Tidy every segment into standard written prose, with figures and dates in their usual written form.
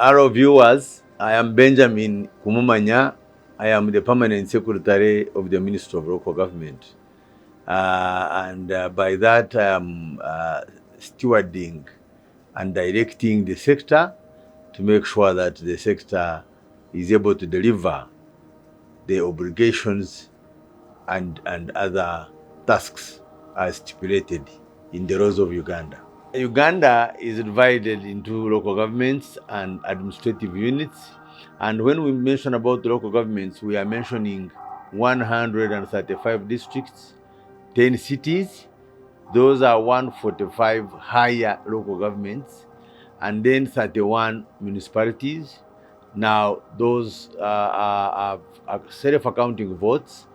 Hello viewers, I am Benjamin Kumumanya. I am the Permanent Secretary of the Ministry of Local Government. By that I am stewarding and directing the sector to make sure that the sector is able to deliver the obligations and other tasks as stipulated in the laws of Uganda. Uganda is divided into local governments and administrative units. And when we mention about local governments, we are mentioning 135 districts, 10 cities. Those are 145 higher local governments, and then 31 municipalities. Now, those are self-accounting votes,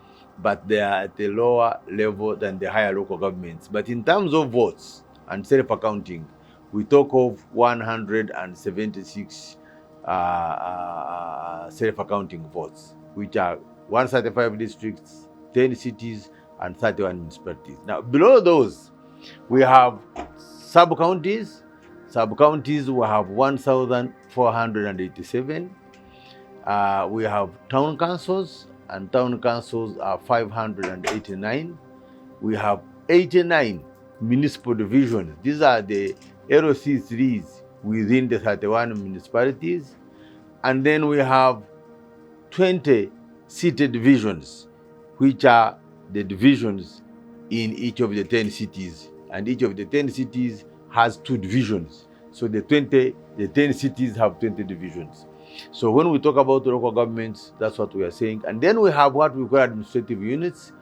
but they are at a lower level than the higher local governments. But in terms of votes and self-accounting, we talk of 176 self-accounting votes, which are 135 districts, 10 cities, and 31 municipalities. Now, below those, we have sub-counties. Sub-counties, we have 1,487. We have town councils, and town councils are 589. We have 89 municipal divisions. These are the LC3s within the 31 municipalities. And then we have 20 city divisions, which are the divisions in each of the 10 cities. And each of the 10 cities has 2 divisions. So the 10 cities have 20 divisions. So when we talk about local governments, that's what we are saying. And then we have what we call administrative units.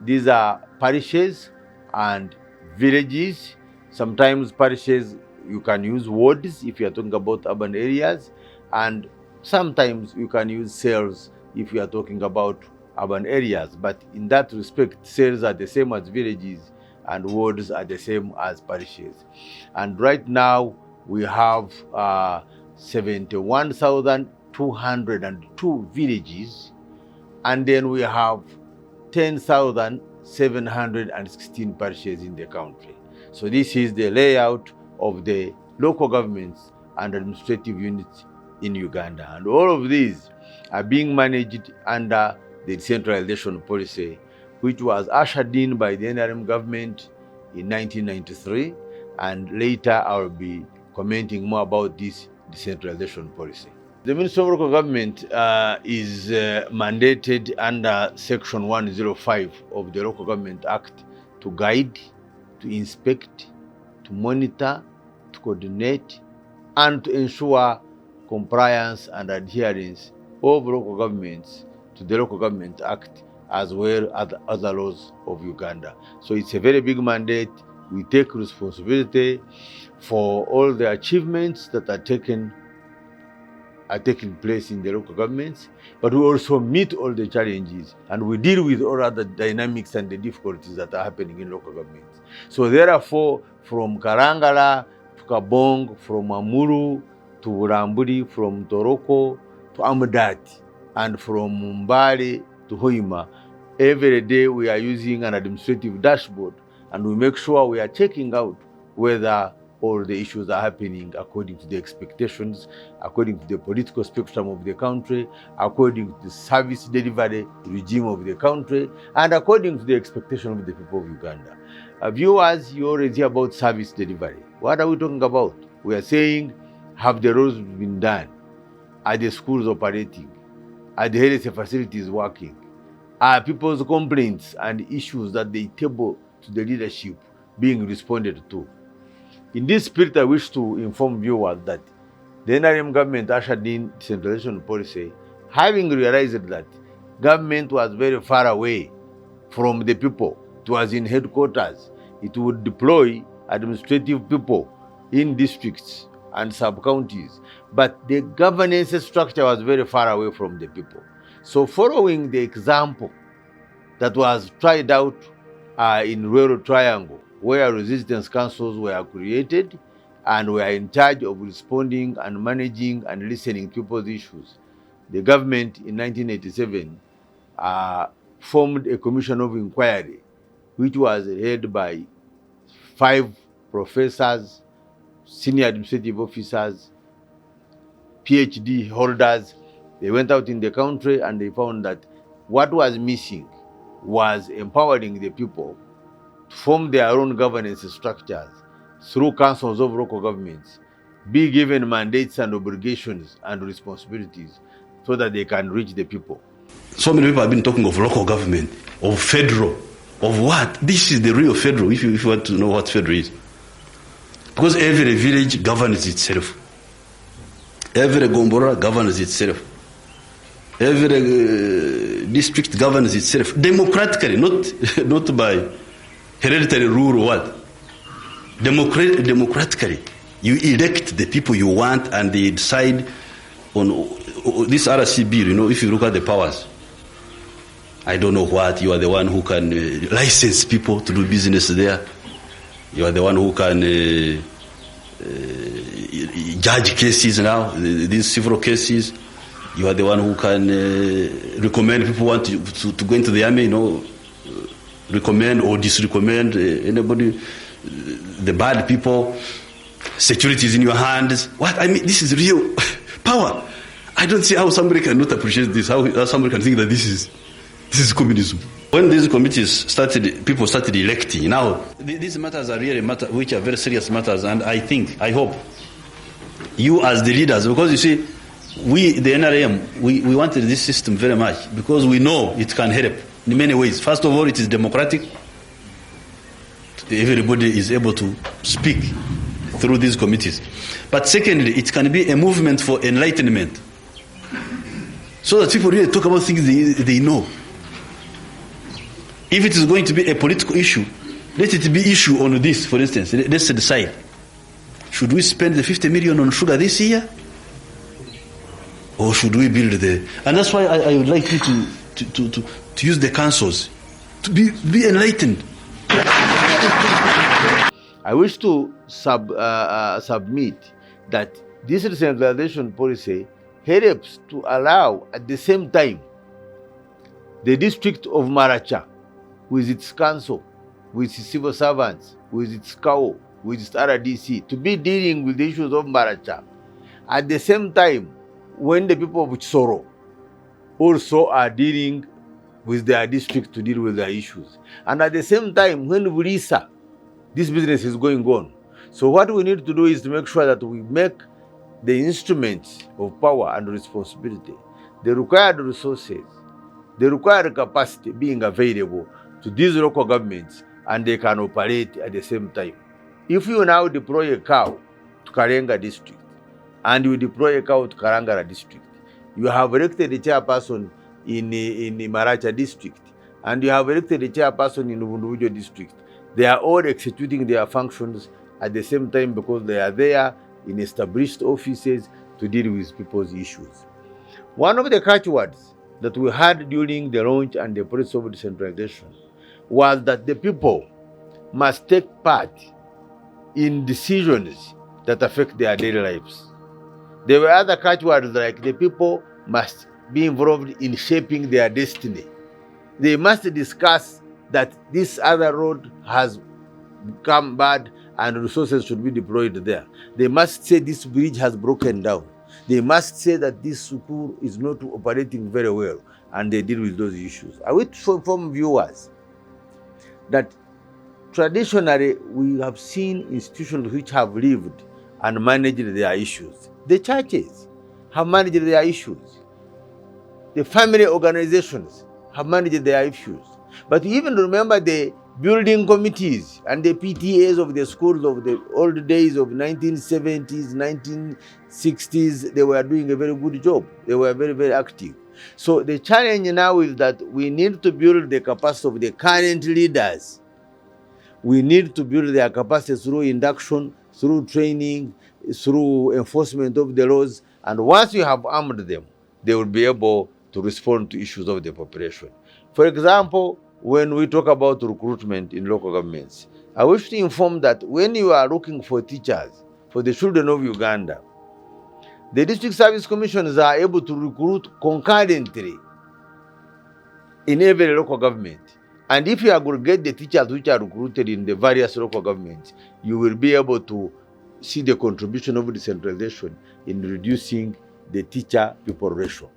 These are parishes and villages. Sometimes parishes, you can use wards if you are talking about urban areas. And sometimes you can use cells if you are talking about urban areas. But in that respect, cells are the same as villages and wards are the same as parishes. And right now we have 71,202 villages, and then we have 10,716 parishes in the country. So this is the layout of the local governments and administrative units in Uganda. And all of these are being managed under the decentralization policy, which was ushered in by the NRM government in 1993. And later I'll be commenting more about this decentralization policy. The Ministry of Local Government is mandated under Section 105 of the Local Government Act to guide, to inspect, to monitor, to coordinate, and to ensure compliance and adherence of local governments to the Local Government Act as well as other laws of Uganda. So it's a very big mandate. We take responsibility for all the achievements that are taking place in the local governments, but we also meet all the challenges and we deal with all other dynamics and the difficulties that are happening in local governments. So therefore, from Karangala to Kabong, from Amuru to Uramburi, from Toroko to Amadati, and from Mumbali to Hoima, every day we are using an administrative dashboard and we make sure we are checking out whether all the issues are happening according to the expectations, according to the political spectrum of the country, according to the service delivery regime of the country, and according to the expectation of the people of Uganda. Viewers, you already hear about service delivery. What are we talking about? We are saying, have the roads been done? Are the schools operating? Are the health facilities working? Are people's complaints and issues that they table to the leadership being responded to? In this spirit, I wish to inform viewers that the NRM government ushered in decentralization policy, having realized that government was very far away from the people. It was in headquarters. It would deploy administrative people in districts and sub-counties, but the governance structure was very far away from the people. So following the example that was tried out in rural triangle, where resistance councils were created and were in charge of responding and managing and listening to people's issues, the government in 1987 formed a commission of inquiry, which was led by 5 professors, senior administrative officers, PhD holders. They went out in the country and they found that what was missing was empowering the people to form their own governance structures through councils of local governments, be given mandates and obligations and responsibilities so that they can reach the people. So many people have been talking of local government, of federal, of what? This is the real federal, if you want to know what federal is. Because every village governs itself. Every Gombora governs itself. Every district governs itself. Democratically, not by hereditary rule or what. Democratically. You elect the people you want and they decide on this RC bill, if you look at the powers. I don't know what, you are the one who can license people to do business there. You are the one who can judge cases now, these civil cases. You are the one who can recommend people want to go into the army, recommend or disrecommend anybody, the bad people. Security is in your hands. What? I mean, this is real power. I don't see how somebody cannot appreciate this, how somebody can think that this is communism. When these committees people started electing, now these matters are really matters which are very serious matters, and I hope, you as the leaders, because you see, we, the NRM, we wanted this system very much because we know it can help in many ways. First of all, it is democratic. Everybody is able to speak through these committees. But secondly, it can be a movement for enlightenment, so that people really talk about things they know. If it is going to be a political issue, let it be issue on this, for instance. Let's decide. Should we spend the 50 million on sugar this year? Or should we build and that's why I would like you to use the councils, to be enlightened. I wish to submit that this decentralization policy helps to allow, at the same time, the district of Maracha, with its council, with its civil servants, with its CAO, with its RDC, to be dealing with the issues of Maracha. At the same time, when the people of Chisoro also are dealing with their district to deal with their issues. And at the same time, when Burisa, this business is going on. So what we need to do is to make sure that we make the instruments of power and responsibility, the required resources, the required capacity being available to these local governments, and they can operate at the same time. If you now deploy a cow to Karenga district, and you deploy a cow to Karangara district, you have elected a chairperson in Maracha district, and you have elected a chairperson in Ubundujo district. They are all executing their functions at the same time because they are there in established offices to deal with people's issues. One of the catchwords that we had during the launch and the process of decentralization was that the people must take part in decisions that affect their daily lives. There were other catchwords like the people must be involved in shaping their destiny. They must discuss that this other road has become bad and resources should be deployed there. They must say this bridge has broken down. They must say that this school is not operating very well, and they deal with those issues. I wish to inform viewers that traditionally we have seen institutions which have lived and managed their issues. The churches have managed their issues. The family organizations have managed their issues. But you even remember the building committees and the PTAs of the schools of the old days of 1970s, 1960s, they were doing a very good job. They were very, very active. So the challenge now is that we need to build the capacity of the current leaders. We need to build their capacity through induction, through training, through enforcement of the laws. And once you have armed them, they will be able to respond to issues of the population. For example, when we talk about recruitment in local governments, I wish to inform that when you are looking for teachers for the children of Uganda, the district service commissions are able to recruit concurrently in every local government. And if you aggregate the teachers which are recruited in the various local governments, you will be able to see the contribution of decentralization in reducing the teacher-people ratio.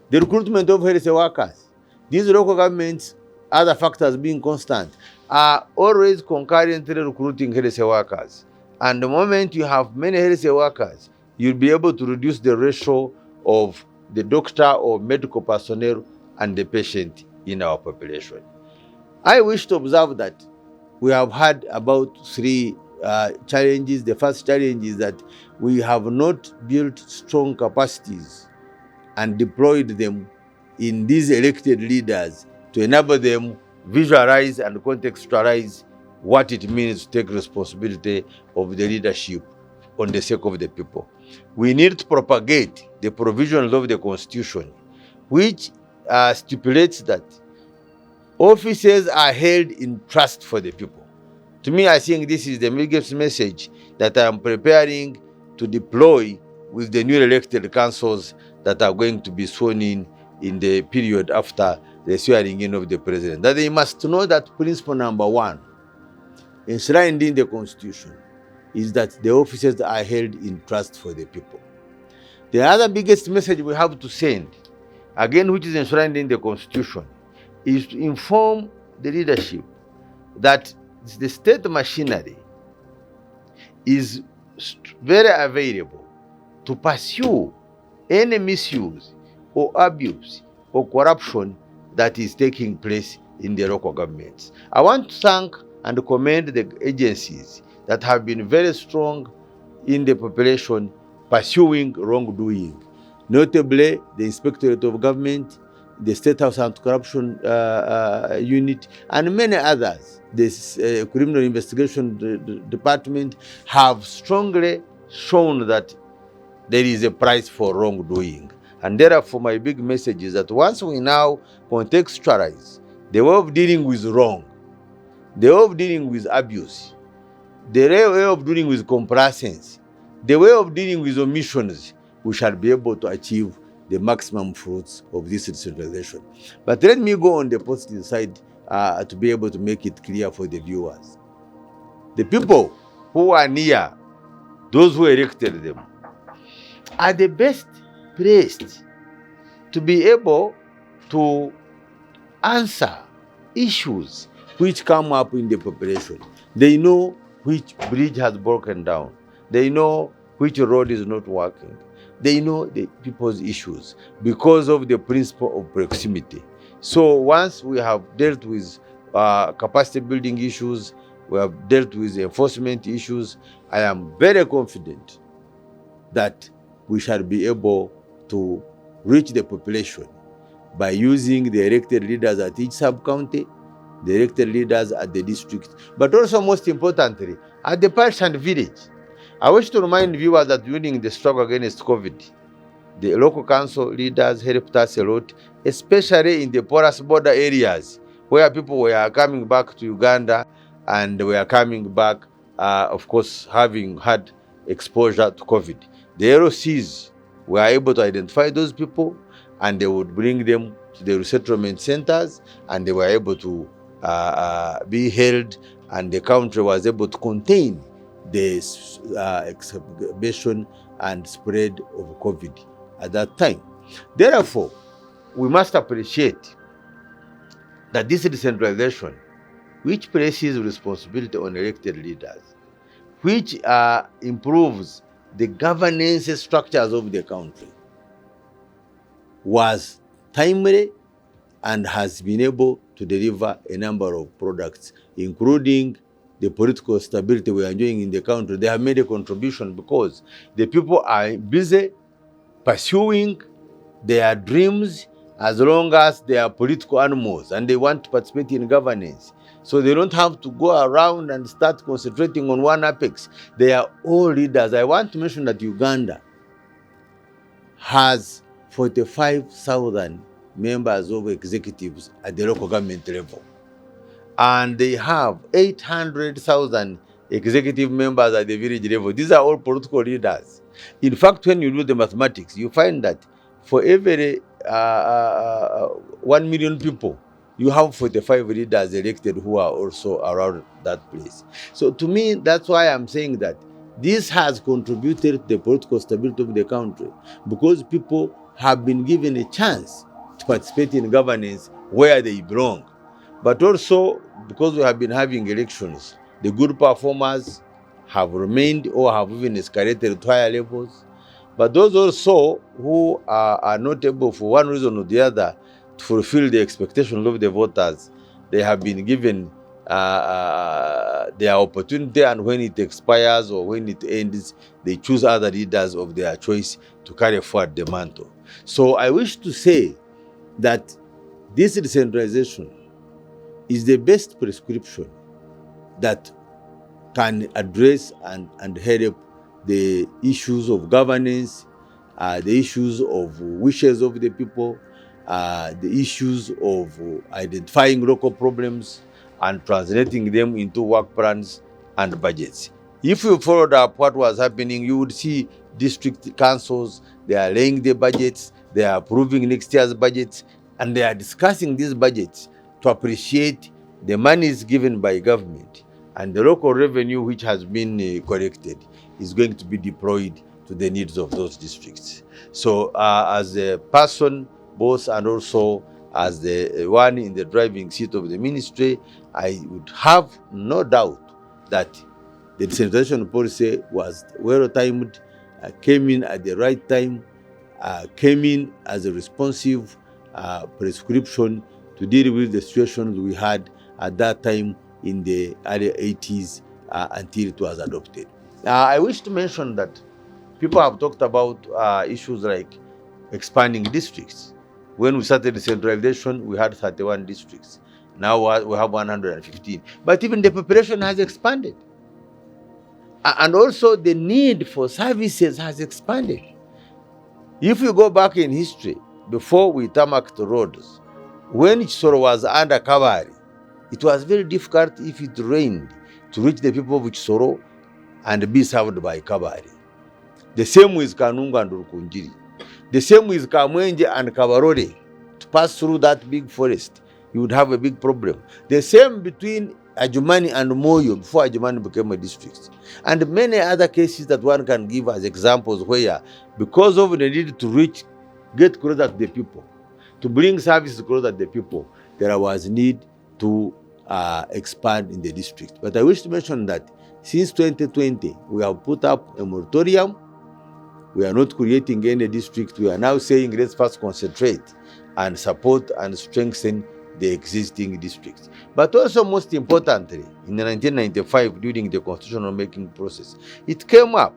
The recruitment of health workers. These local governments, other factors being constant, are always concurrently recruiting health workers. And the moment you have many health workers, you'll be able to reduce the ratio of the doctor or medical personnel and the patient in our population. I wish to observe that we have had about three challenges. The first challenge is that we have not built strong capacities and deployed them in these elected leaders to enable them visualize and contextualize what it means to take responsibility of the leadership on the sake of the people. We need to propagate the provisions of the Constitution, which stipulates that offices are held in trust for the people. To me, I think this is the biggest message that I am preparing to deploy with the newly elected councils that are going to be sworn in the period after the swearing in of the president. That they must know that principle number one, enshrined in the Constitution, is that the offices are held in trust for the people. The other biggest message we have to send, again, which is enshrined in the Constitution, is to inform the leadership that the state machinery is very available to pursue any misuse or abuse or corruption that is taking place in the local governments. I want to thank and commend the agencies that have been very strong in the population pursuing wrongdoing, notably the Inspectorate of Government, the State House Anti-Corruption Unit, and many others. This Criminal Investigation Department have strongly shown that there is a price for wrongdoing. And therefore, my big message is that once we now contextualize the way of dealing with wrong, the way of dealing with abuse, the way of dealing with complacence, the way of dealing with omissions, we shall be able to achieve the maximum fruits of this decentralization. But let me go on the positive side to be able to make it clear for the viewers. The people who are near those who elected them are the best placed to be able to answer issues which come up in the population. They know which bridge has broken down. They know which road is not working. They know the people's issues because of the principle of proximity. So once we have dealt with capacity building issues, we have dealt with enforcement issues, I am very confident that we shall be able to reach the population by using the elected leaders at each sub-county, the elected leaders at the district, but also most importantly, at the parish and village. I wish to remind viewers that during the struggle against COVID, the local council leaders helped us a lot, especially in the porous border areas where people were coming back to Uganda and were coming back, of course, having had exposure to COVID. The LOCs were able to identify those people and they would bring them to the resettlement centers and they were able to be held, and the country was able to contain the exacerbation and spread of COVID at that time. Therefore, we must appreciate that this decentralization, which places responsibility on elected leaders, which improves the governance structures of the country, was timely and has been able to deliver a number of products, including the political stability we are enjoying in the country. They have made a contribution because the people are busy pursuing their dreams as long as they are political animals and they want to participate in governance. So they don't have to go around and start concentrating on one apex. They are all leaders. I want to mention that Uganda has 45,000 members of executives at the local government level. And they have 800,000 executive members at the village level. These are all political leaders. In fact, when you do the mathematics, you find that for every 1 million people, you have 45 leaders elected who are also around that place. So to me, that's why I'm saying that This has contributed to the political stability of the country because people have been given a chance to participate in governance where they belong. But also because we have been having elections, the good performers have remained or have even escalated to higher levels. But those also who are not able for one reason or the other to fulfill the expectations of the voters, they have been given their opportunity, and when it expires or when it ends, they choose other leaders of their choice to carry forward the mantle. So I wish to say that this decentralization is the best prescription that can address and help the issues of governance, the issues of wishes of the people, the issues of identifying local problems and translating them into work plans and budgets. If you followed up what was happening, you would see district councils, they are laying the budgets, they are approving next year's budgets, and they are discussing these budgets to appreciate the monies given by government, and the local revenue which has been collected is going to be deployed to the needs of those districts. So as a person, boss, and also as the one in the driving seat of the ministry, I would have no doubt that the decentralization policy was well timed, came in at the right time, came in as a responsive prescription to deal with the situations we had at that time in the early 80s until it was adopted. I wish to mention that people have talked about issues like expanding districts. When we started decentralization, we had 31 districts. Now we have 115. But even the population has expanded. And also the need for services has expanded. If you go back in history, before we tarmacked the roads, when Chisoro was under cavalry, it was very difficult if it rained to reach the people of Chisoro and be served by cavalry. The same with Kanunga and Rukunjiri. The same with Kamwenje and Kabarore. To pass through that big forest, you would have a big problem. The same between Adjumani and Moyo before Adjumani became a district. And many other cases that one can give as examples where, because of the need to get closer to the people, to bring services closer to the people, there was need to expand in the district. But I wish to mention that since 2020, we have put up a moratorium. We are not creating any district. We are now saying let's first concentrate and support and strengthen the existing districts. But also, most importantly, in 1995, during the constitutional making process, it came up.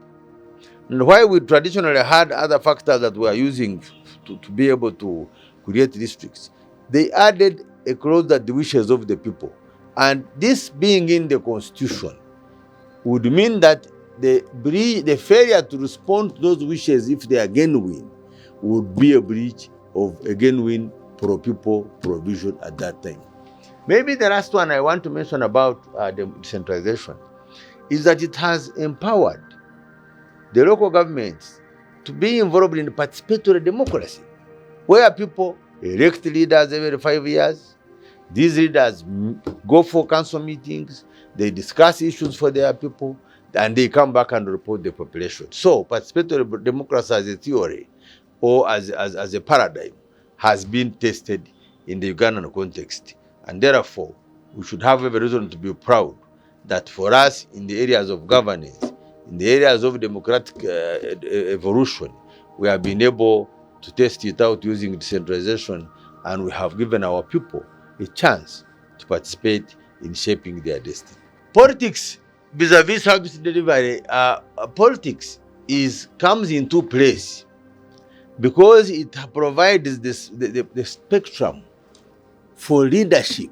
And while we traditionally had other factors that we are using to be able to create districts, they added a clause that the wishes of the people. And this being in the constitution would mean that the failure to respond to those wishes, if they are genuine, would be a breach of a genuine pro-people provision at that time. Maybe the last one I want to mention about the decentralization is that it has empowered the local governments to be involved in participatory democracy, where people elect leaders every 5 years. These leaders go for council meetings, they discuss issues for their people, and they come back and report the population. So participatory democracy as a theory or as a paradigm has been tested in the Ugandan context. And therefore, we should have every reason to be proud that for us in the areas of governance, in the areas of democratic evolution, we have been able to test it out using decentralization, and we have given our people a chance to participate in shaping their destiny. Politics vis-a-vis service delivery, politics comes into place because it provides the spectrum for leadership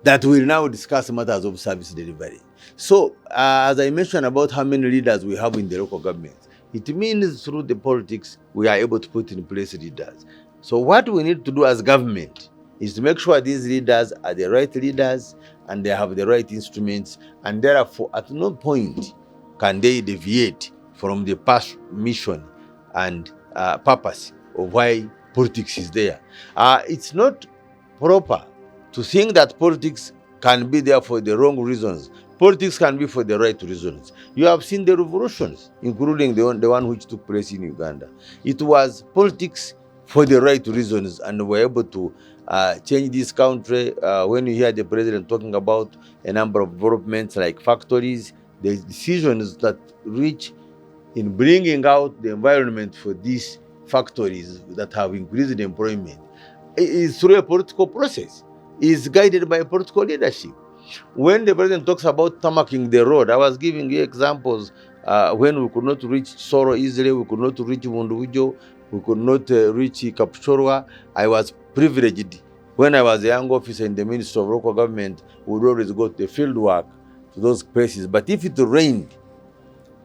that will now discuss matters of service delivery. So, as I mentioned about how many leaders we have in the local government, it means through the politics we are able to put in place leaders. So what we need to do as government is to make sure these leaders are the right leaders and they have the right instruments, and therefore at no point can they deviate from the past mission and purpose of why politics is there. It's not proper to think that politics can be there for the wrong reasons, Politics can be for the right reasons. You have seen the revolutions, including the one which took place in Uganda. It was politics for the right reasons, and we're able to change this country. When you hear the president talking about a number of developments like factories, the decisions that reach in bringing out the environment for these factories that have increased employment is through a political process, is guided by political leadership. When the president talks about tarmacking the road, I was giving you examples when we could not reach Soro easily, we could not reach Mundubujo, we could not reach Kapchorwa. I was privileged. When I was a young officer in the Ministry of Local Government, we would always go to field work to those places. But if it rained,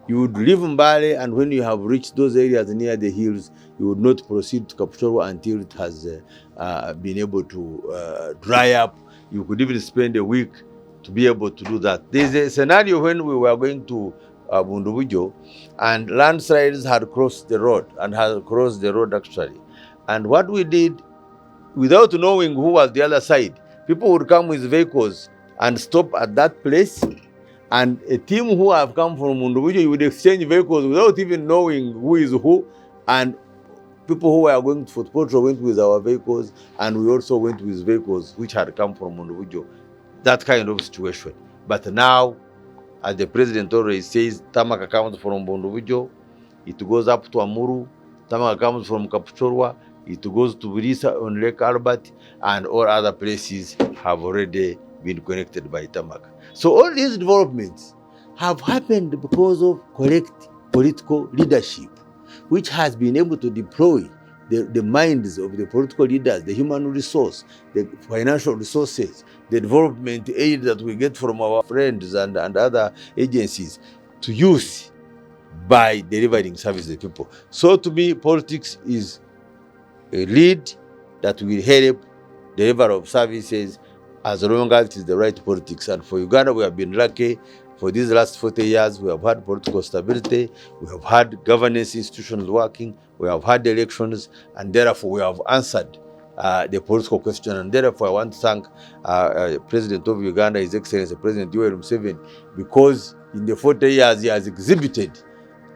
you would leave Mbale, and when you have reached those areas near the hills, you would not proceed to Kapchorwa until it has been able to dry up. You could even spend a week to be able to do that. There's a scenario when we were going to Bundubujo, and landslides had crossed the road, actually. And what we did, without knowing who was the other side, people would come with vehicles and stop at that place, and a team who have come from Bundubujo would exchange vehicles without even knowing who is who, and people who were going for patrol went with our vehicles, and we also went with vehicles which had come from Bundubujo. That kind of situation. But now, as the president already says, tarmac comes from Bundubujo, it goes up to Amuru, tarmac comes from Kapchorwa, it goes to Virisa on Lake Albert, and all other places have already been connected by tarmac. So all these developments have happened because of correct political leadership, which has been able to deploy the minds of the political leaders, the human resource, the financial resources, the development aid that we get from our friends and other agencies to use by delivering service to people. So to me, politics is a lead that will help deliver of services as long as it is the right politics. And for Uganda, we have been lucky. For these last 40 years, we have had political stability, we have had governance institutions working, we have had elections, and therefore we have answered the political question. And therefore I want to thank President of Uganda, His Excellency President Museveni, because in the 40 years he has exhibited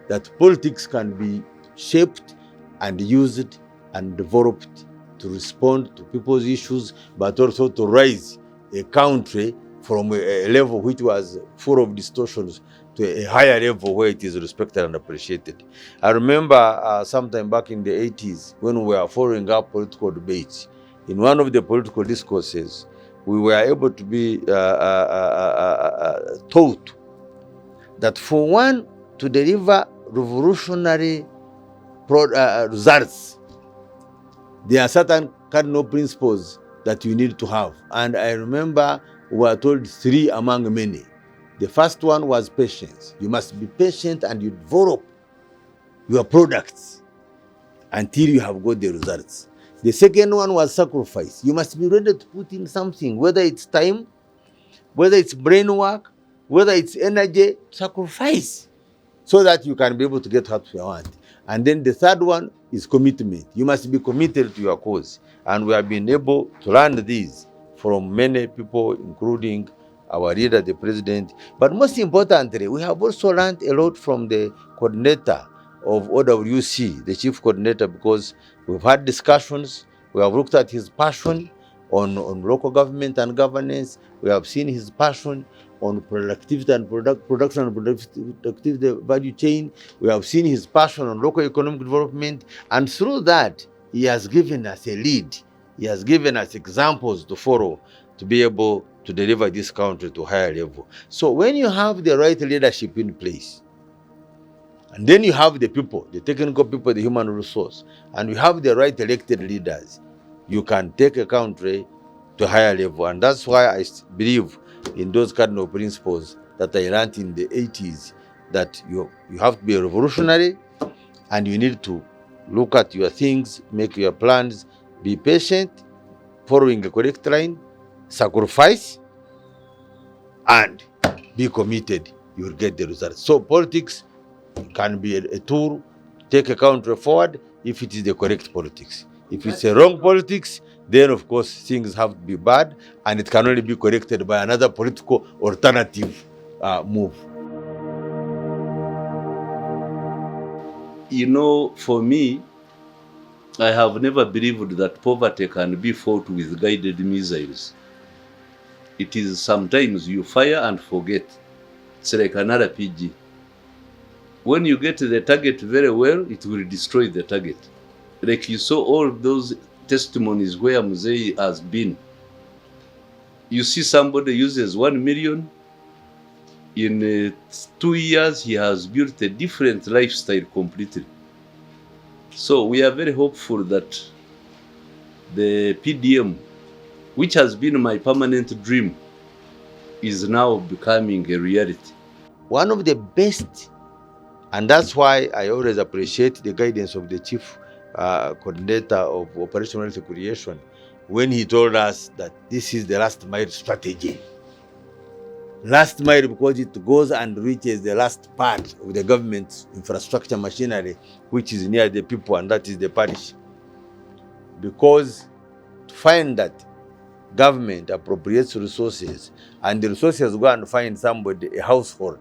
that politics can be shaped and used and developed to respond to people's issues, but also to raise a country from a level which was full of distortions to a higher level where it is respected and appreciated. I remember sometime back in the 80s when we were following up political debates, in one of the political discourses, we were able to be taught that for one to deliver revolutionary results, there are certain cardinal principles that you need to have. And I remember we were told three among many. The first one was patience. You must be patient and you develop your products until you have got the results. The second one was sacrifice. You must be ready to put in something, whether it's time, whether it's brain work, whether it's energy, sacrifice, so that you can be able to get what you want. And then the third one is commitment. You must be committed to your cause. And we have been able to learn these from many people, including our leader, the president. But most importantly, we have also learned a lot from the coordinator of OWC, the chief coordinator, because we've had discussions, we have looked at his passion on local government and governance, we have seen his passion on productivity and production and productivity value chain, we have seen his passion on local economic development, and through that, he has given us a lead. He has given us examples to follow to be able to deliver this country to a higher level. So when you have the right leadership in place, and then you have the people, the technical people, the human resource, and you have the right elected leaders, you can take a country to a higher level. And that's why I believe in those cardinal principles that I learned in the 80s, that you have to be revolutionary, and you need to look at your things, make your plans, be patient, following a correct line, sacrifice, and be committed. You will get the results. So politics can be a tool to take a country forward if it is the correct politics. If it's a wrong politics, then of course things have to be bad, and it can only be corrected by another political alternative move. You know, for me, I have never believed that poverty can be fought with guided missiles. It is sometimes you fire and forget. It's like an RPG. When you get the target very well, it will destroy the target. Like you saw all those testimonies where Museveni has been. You see somebody uses 1 million. In 2 years, he has built a different lifestyle completely. So we are very hopeful that the PDM, which has been my permanent dream, is now becoming a reality. One of the best, and that's why I always appreciate the guidance of the chief coordinator of operational creation when he told us that this is the last mile strategy. Last mile because it goes and reaches the last part of the government's infrastructure machinery, which is near the people, and that is the parish. Because to find that government appropriates resources and the resources go and find somebody, a household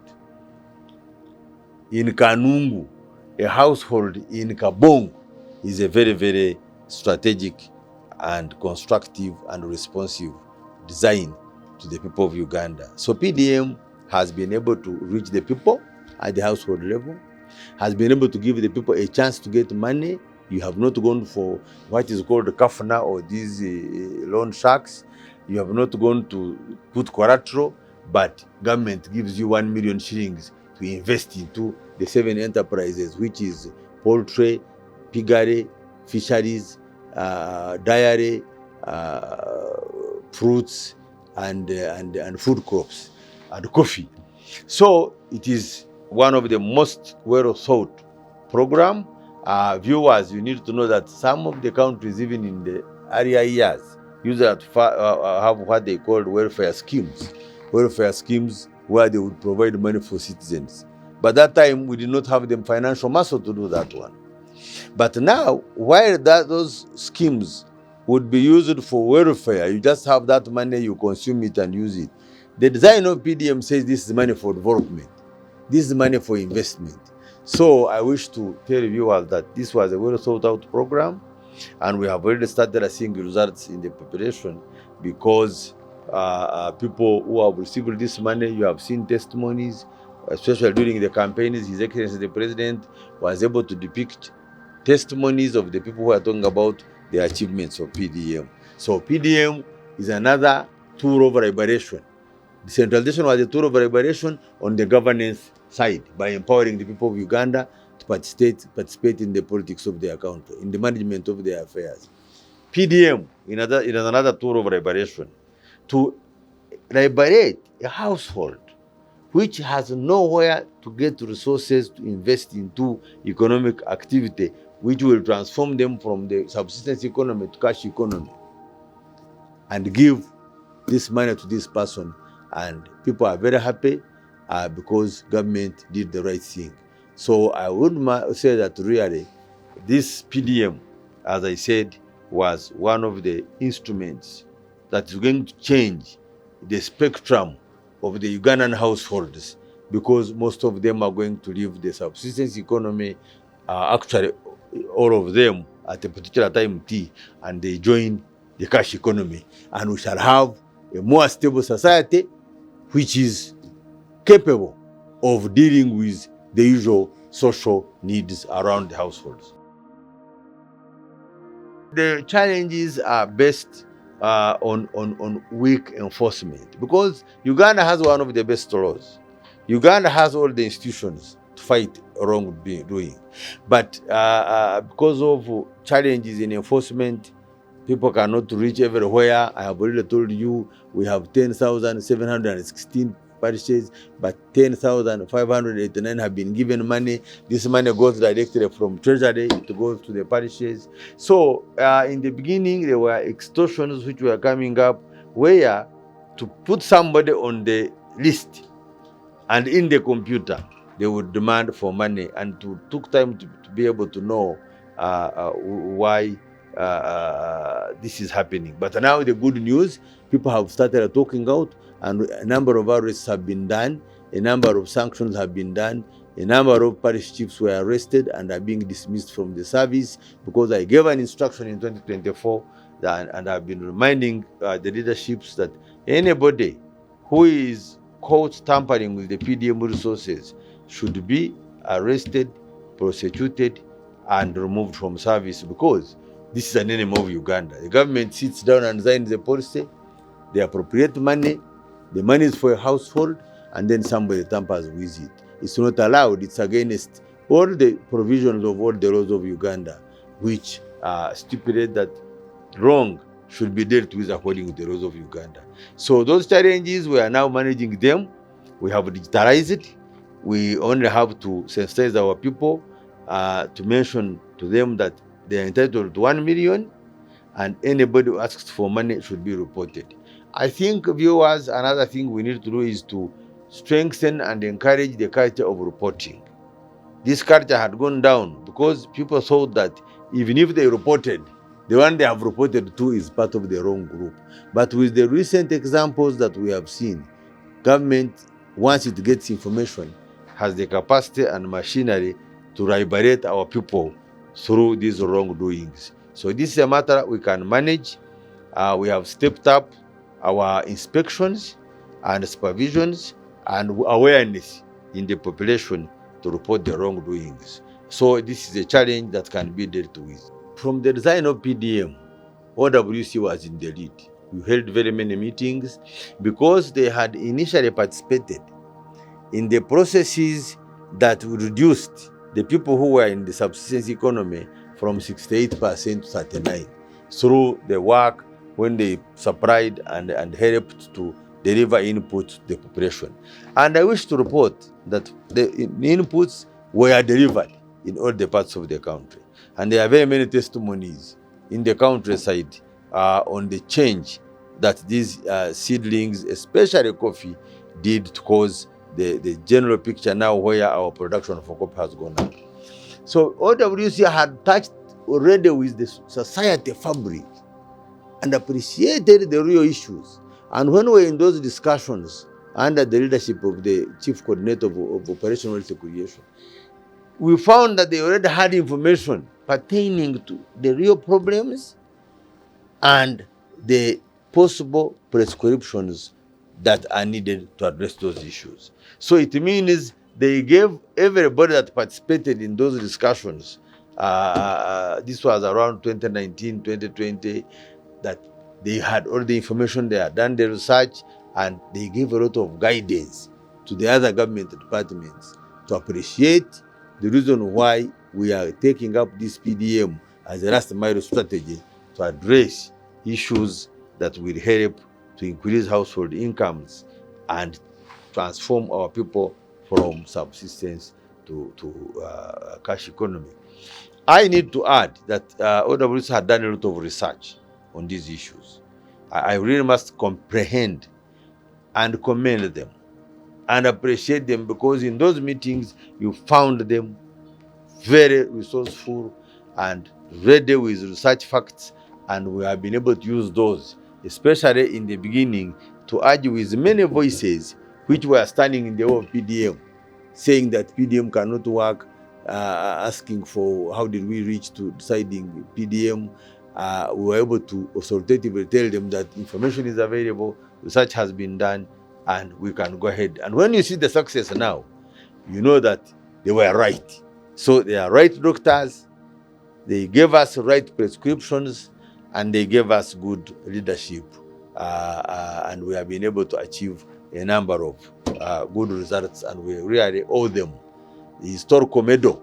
in Kanungu, a household in Kabong, is a very, very strategic and constructive and responsive design to the people of Uganda. So PDM has been able to reach the people at the household level, has been able to give the people a chance to get money. You have not gone for what is called kafna or these loan sharks. You have not gone to put collateral, but government gives you 1 million shillings to invest into the 7 enterprises, which is poultry, piggery, fisheries, dairy, fruits, and food crops, and coffee. So it is one of the most well thought program. Viewers, you need to know that some of the countries, even in the earlier years, used to have what they called welfare schemes where they would provide money for citizens. But that time we did not have the financial muscle to do that one. But now, while those schemes would be used for welfare, you just have that money, you consume it and use it. The design of PDM says this is money for development. This is money for investment. So I wish to tell viewers that this was a well thought out program, and we have already started seeing results in the population because people who have received this money, you have seen testimonies, especially during the campaigns. His Excellency the President was able to depict testimonies of the people who are talking about the achievements of PDM. So PDM is another tool of liberation. Decentralization was a tool of liberation on the governance side by empowering the people of Uganda to participate in the politics of their country, in the management of their affairs. PDM is another tool of liberation to liberate a household which has nowhere to get resources to invest into economic activity, which will transform them from the subsistence economy to cash economy, and give this money to this person. And people are very happy because government did the right thing. So I would say that really this PDM, as I said, was one of the instruments that is going to change the spectrum of the Ugandan households, because most of them are going to leave the subsistence economy, actually all of them at a particular time T, and they join the cash economy, and we shall have a more stable society which is capable of dealing with the usual social needs around the households. The challenges are based on weak enforcement, because Uganda has one of the best laws. Uganda has all the institutions to fight wrongdoing, but because of challenges in enforcement, people cannot reach everywhere. I have already told you we have 10,716 parishes, but 10,589 have been given money. This money goes directly from Treasury, it goes to the parishes. So in the beginning, there were extortions which were coming up, where to put somebody on the list and in the computer, they would demand for money, and to took time to be able to know why this is happening. But now the good news, people have started talking out, and a number of arrests have been done. a number of sanctions have been done. A number of parish chiefs were arrested and are being dismissed from the service because I gave an instruction in 2024 and I've been reminding the leaderships that anybody who is caught tampering with the PDM resources should be arrested, prosecuted, and removed from service, because this is an enemy of Uganda. The government sits down and signs the policy, they appropriate money, the money is for a household, and then somebody tampers with it. It's not allowed. It's against all the provisions of all the laws of Uganda, which stipulate that wrong should be dealt with according to the laws of Uganda. So those challenges, we are now managing them. We have digitalized it. We only have to sensitize our people to mention to them that they are entitled to 1 million, and anybody who asks for money should be reported. I think, viewers, another thing we need to do is to strengthen and encourage the culture of reporting. This culture had gone down because people thought that even if they reported, the one they have reported to is part of the wrong group. But with the recent examples that we have seen, government, once it gets information, has the capacity and machinery to liberate our people through these wrongdoings. So this is a matter we can manage. We have stepped up our inspections and supervisions and awareness in the population to report the wrongdoings. So this is a challenge that can be dealt with. From the design of PDM, OWC was in the lead. We held very many meetings because they had initially participated in the processes that reduced the people who were in the subsistence economy from 68% to 39% through the work when they supplied and helped to deliver input to the population. And I wish to report that the inputs were delivered in all the parts of the country. And there are very many testimonies in the countryside on the change that these seedlings, especially coffee, did to cause the general picture now where our production for coffee has gone up. So OWC had touched already with the society fabric and appreciated the real issues. And when we were in those discussions under the leadership of the Chief Coordinator of Operational Recreation, we found that they already had information pertaining to the real problems and the possible prescriptions that are needed to address those issues. So it means they gave everybody that participated in those discussions, this was around 2019, 2020, that they had all the information, they had done the research, and they gave a lot of guidance to the other government departments to appreciate the reason why we are taking up this PDM as a last mile strategy to address issues that will help to increase household incomes and transform our people from subsistence to cash economy. I need to add that OWC had done a lot of research on these issues. I really must comprehend and commend them and appreciate them, because in those meetings you found them very resourceful and ready with research facts, and we have been able to use those, especially in the beginning, to argue with many voices which were standing in the way of PDM, saying that PDM cannot work, asking for how did we reach to deciding PDM. We were able to authoritatively tell them that information is available, research has been done, and we can go ahead. And when you see the success now, you know that they were right. So they are right doctors, they gave us right prescriptions, and they gave us good leadership. And we have been able to achieve a number of good results, and we really owe them the historical medal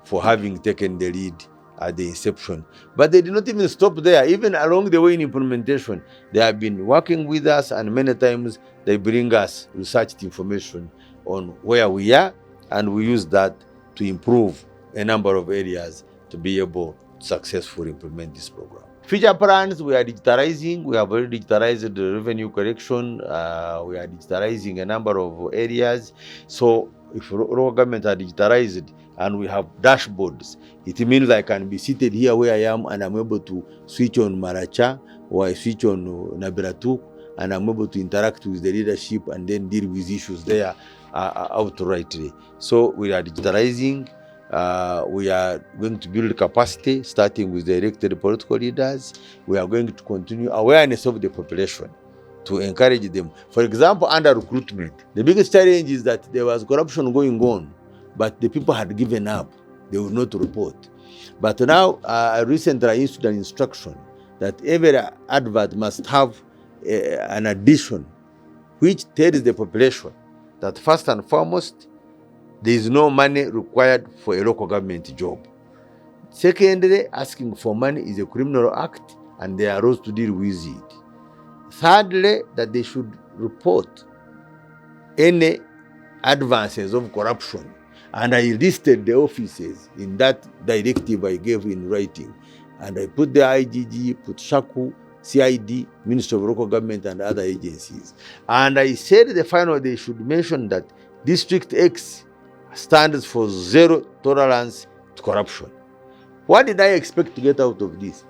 for having taken the lead at the inception. But they did not even stop there. Even along the way in implementation, they have been working with us, and many times they bring us researched information on where we are, and we use that to improve a number of areas to be able to successfully implement this program. Future plans, we are digitalizing. We have already digitalized the revenue collection. We are digitalizing a number of areas. So if local government are digitalized and we have dashboards, it means I can be seated here where I am and I'm able to switch on Maracha or I switch on Nabiratuk, and I'm able to interact with the leadership and then deal with issues there outrightly. So we are digitalizing. We are going to build capacity, starting with the elected political leaders. We are going to continue awareness of the population to encourage them. For example, under recruitment, the biggest challenge is that there was corruption going on, but the people had given up. They would not report. But now, recently I issued an instruction that every advert must have an addition which tells the population that first and foremost, there is no money required for a local government job. Secondly, asking for money is a criminal act and there are rules to deal with it. Thirdly, that they should report any advances of corruption. And I listed the offices in that directive I gave in writing. And I put the IGG, put SHAKU, CID, Ministry of Local Government, and other agencies. And I said the final they should mention that District X stands for zero tolerance to corruption. What did I expect to get out of this?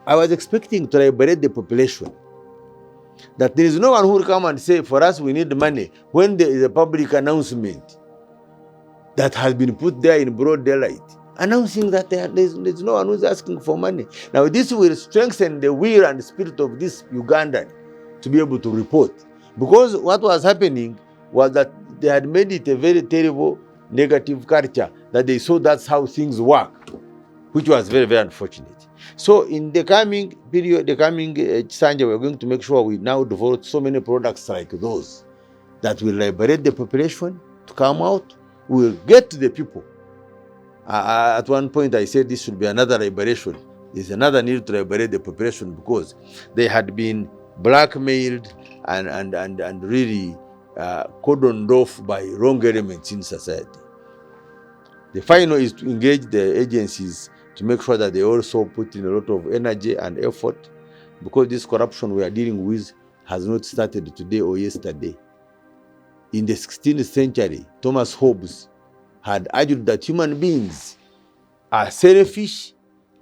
I was expecting to liberate the population. That there is no one who will come and say, for us, we need money, when there is a public announcement that has been put there in broad daylight, announcing that there's no one who's asking for money. Now, this will strengthen the will and spirit of this Ugandan to be able to report. Because what was happening was that they had made it a very terrible negative culture, that they saw that's how things work, which was very, very unfortunate. So in the coming period, Sanja, we're going to make sure we now develop so many products like those that will liberate the population to come out. We'll get to the people. At one point, I said this should be another liberation. There's another need to liberate the population because they had been blackmailed and really cordoned off by wrong elements in society. The final is to engage the agencies to make sure that they also put in a lot of energy and effort, because this corruption we are dealing with has not started today or yesterday. In the 16th century, Thomas Hobbes had argued that human beings are selfish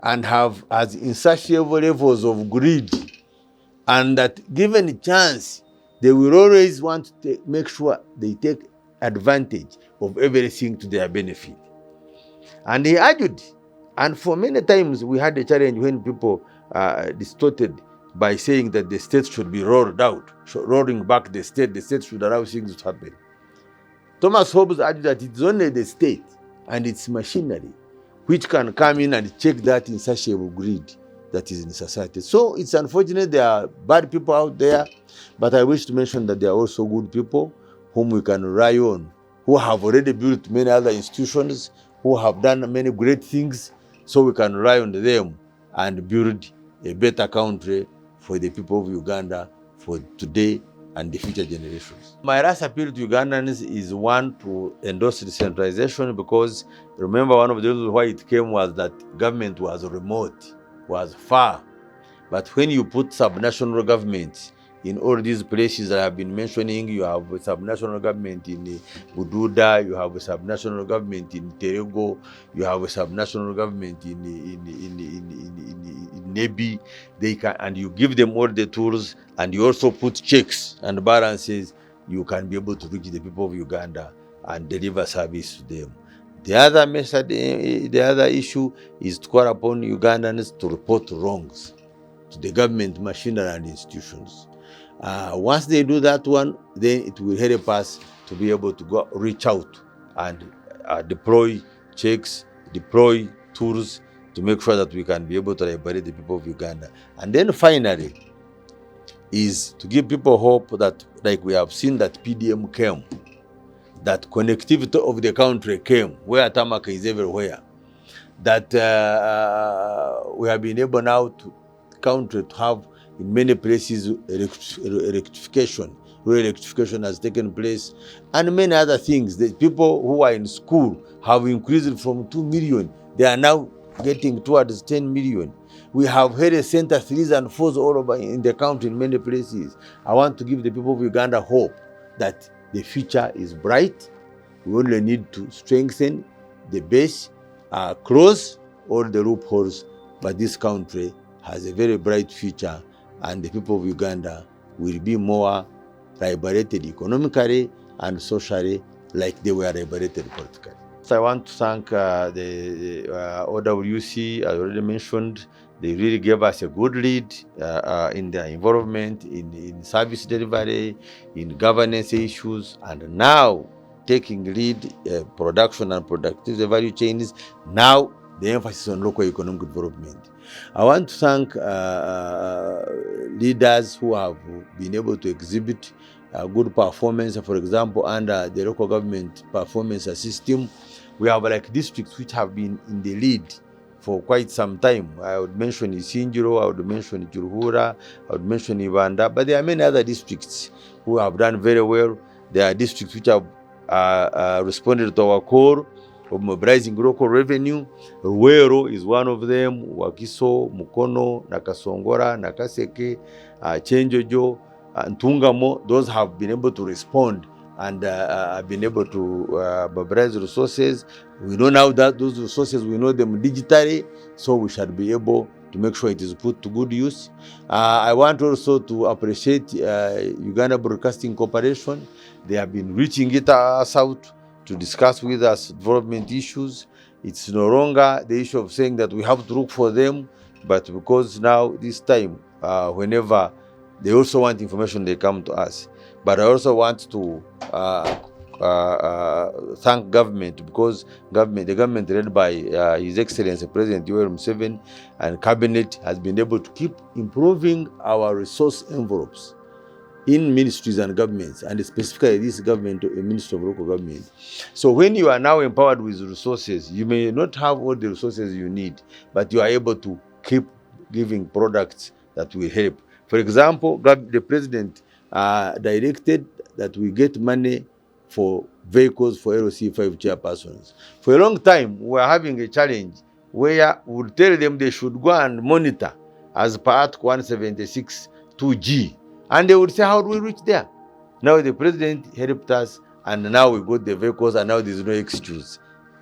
and have as insatiable levels of greed, and that given a chance, they will always want to make sure they take advantage of everything to their benefit. And he argued, and for many times we had a challenge when people distorted by saying that the state should be rolled out, rolling back the state should allow things to happen. Thomas Hobbes argued that it's only the state and its machinery which can come in and check that insatiable greed that is in society. So it's unfortunate there are bad people out there, but I wish to mention that there are also good people whom we can rely on, who have already built many other institutions, who have done many great things, so we can rely on them and build a better country for the people of Uganda for today and the future generations. My last appeal to Ugandans is one, to endorse decentralization, because remember, one of the reasons why it came was that government was remote, was far. But when you put subnational governments in all these places that I have been mentioning, you have a subnational government in Bududa, you have a subnational government in Terego, you have a subnational government in Nebi, and you give them all the tools, and you also put checks and balances, you can be able to reach the people of Uganda and deliver service to them. The other method, the other issue is to call upon Ugandans to report wrongs to the government machinery and institutions. Once they do that one, then it will help us to be able to reach out and deploy checks, deploy tools to make sure that we can be able to liberate the people of Uganda. And then finally is to give people hope that, like we have seen that PDM came, that connectivity of the country came, where Tamaka is everywhere, that we have been able now to country to have in many places electrification, rural electrification has taken place, and many other things. The people who are in school have increased from 2 million. They are now getting towards 10 million. We have health center 3s and 4s all over in the country in many places. I want to give the people of Uganda hope that the future is bright. We only need to strengthen the base, close all the loopholes, but this country has a very bright future, and the people of Uganda will be more liberated economically and socially like they were liberated politically. So I want to thank the OWC, I already mentioned. They really gave us a good lead in their involvement in service delivery, in governance issues, and now taking lead production and productivity value chains. Now the emphasis on local economic development. I want to thank leaders who have been able to exhibit good performance. For example, under the local government performance system, we have like districts which have been in the lead for quite some time. I would mention Isinjiro, I would mention Juruhura, I would mention Ibanda, but there are many other districts who have done very well. There are districts which have responded to our call of mobilizing local revenue. Ruwero is one of them, Wakiso, Mukono, Nakasongora, Nakaseke, Chenjojo, Ntungamo. Those have been able to respond and have been able to mobilize resources. We know now that those resources, we know them digitally, so we shall be able to make sure it is put to good use. I want also to appreciate Uganda Broadcasting Corporation. They have been reaching us out to discuss with us development issues. It's no longer the issue of saying that we have to look for them, but because now this time, whenever they also want information, they come to us. But I also want to thank government, because the government led by His Excellency President Museveni and cabinet has been able to keep improving our resource envelopes in ministries and governments, and specifically this government, a Ministry of Local Government. So when you are now empowered with resources, you may not have all the resources you need, but you are able to keep giving products that will help. For example, the president directed that we get money for vehicles for LC5 chairpersons. For a long time, we were having a challenge where we would tell them they should go and monitor as per Article 176 2G. And they would say, how do we reach there? Now the president helped us, and now we got the vehicles, and now there's no excuse.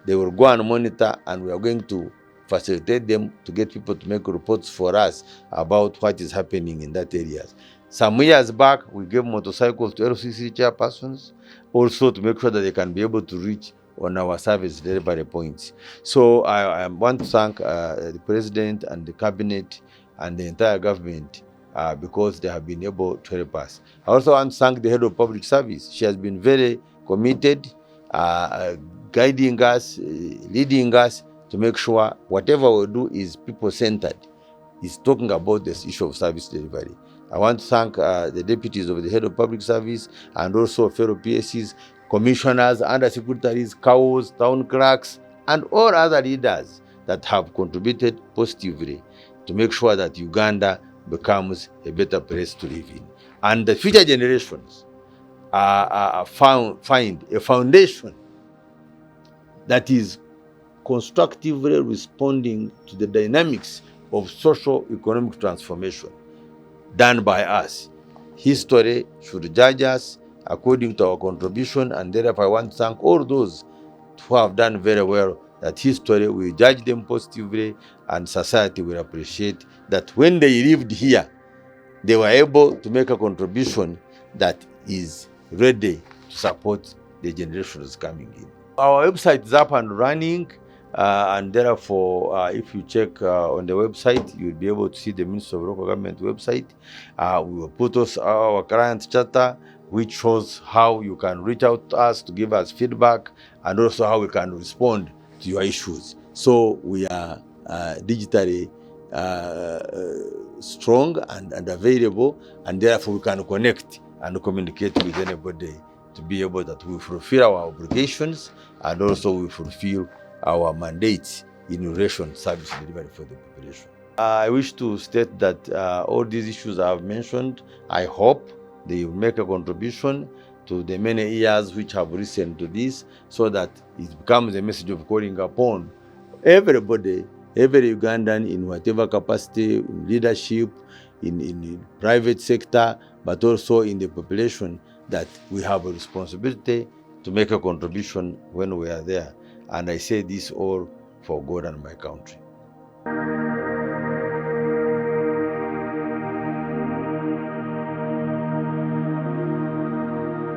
They will go and monitor, and we are going to facilitate them to get people to make reports for us about what is happening in that area. Some years back, we gave motorcycles to LCC chairpersons, also to make sure that they can be able to reach on our service delivery points. So I want to thank the president and the cabinet and the entire government because they have been able to help us. I also want to thank the head of public service. She has been very committed, guiding us, leading us to make sure whatever we do is people-centered, is talking about this issue of service delivery. I want to thank the deputies of the head of public service and also fellow PSCs, commissioners, undersecretaries, CAOs, town clerks, and all other leaders that have contributed positively to make sure that Uganda becomes a better place to live in. And the future generations find a foundation that is constructively responding to the dynamics of socio-economic transformation done by us. History should judge us according to our contribution, and therefore I want to thank all those who have done very well, that history will judge them positively and society will appreciate that when they lived here, they were able to make a contribution that is ready to support the generations coming in. Our website is up and running, and therefore, if you check on the website, you'll be able to see the Ministry of Local Government website. We will put our client charter, which shows how you can reach out to us to give us feedback, and also how we can respond to your issues. So we are digitally strong and available, and therefore we can connect and communicate with anybody to be able that we fulfill our obligations, and also we fulfill our mandates in relation to service delivery for the population. I wish to state that all these issues I have mentioned, I hope they will make a contribution to the many years which have listened to this, so that it becomes a message of calling upon everybody, every Ugandan in whatever capacity, in leadership, in private sector, but also in the population, that we have a responsibility to make a contribution when we are there. And I say this all for God and my country.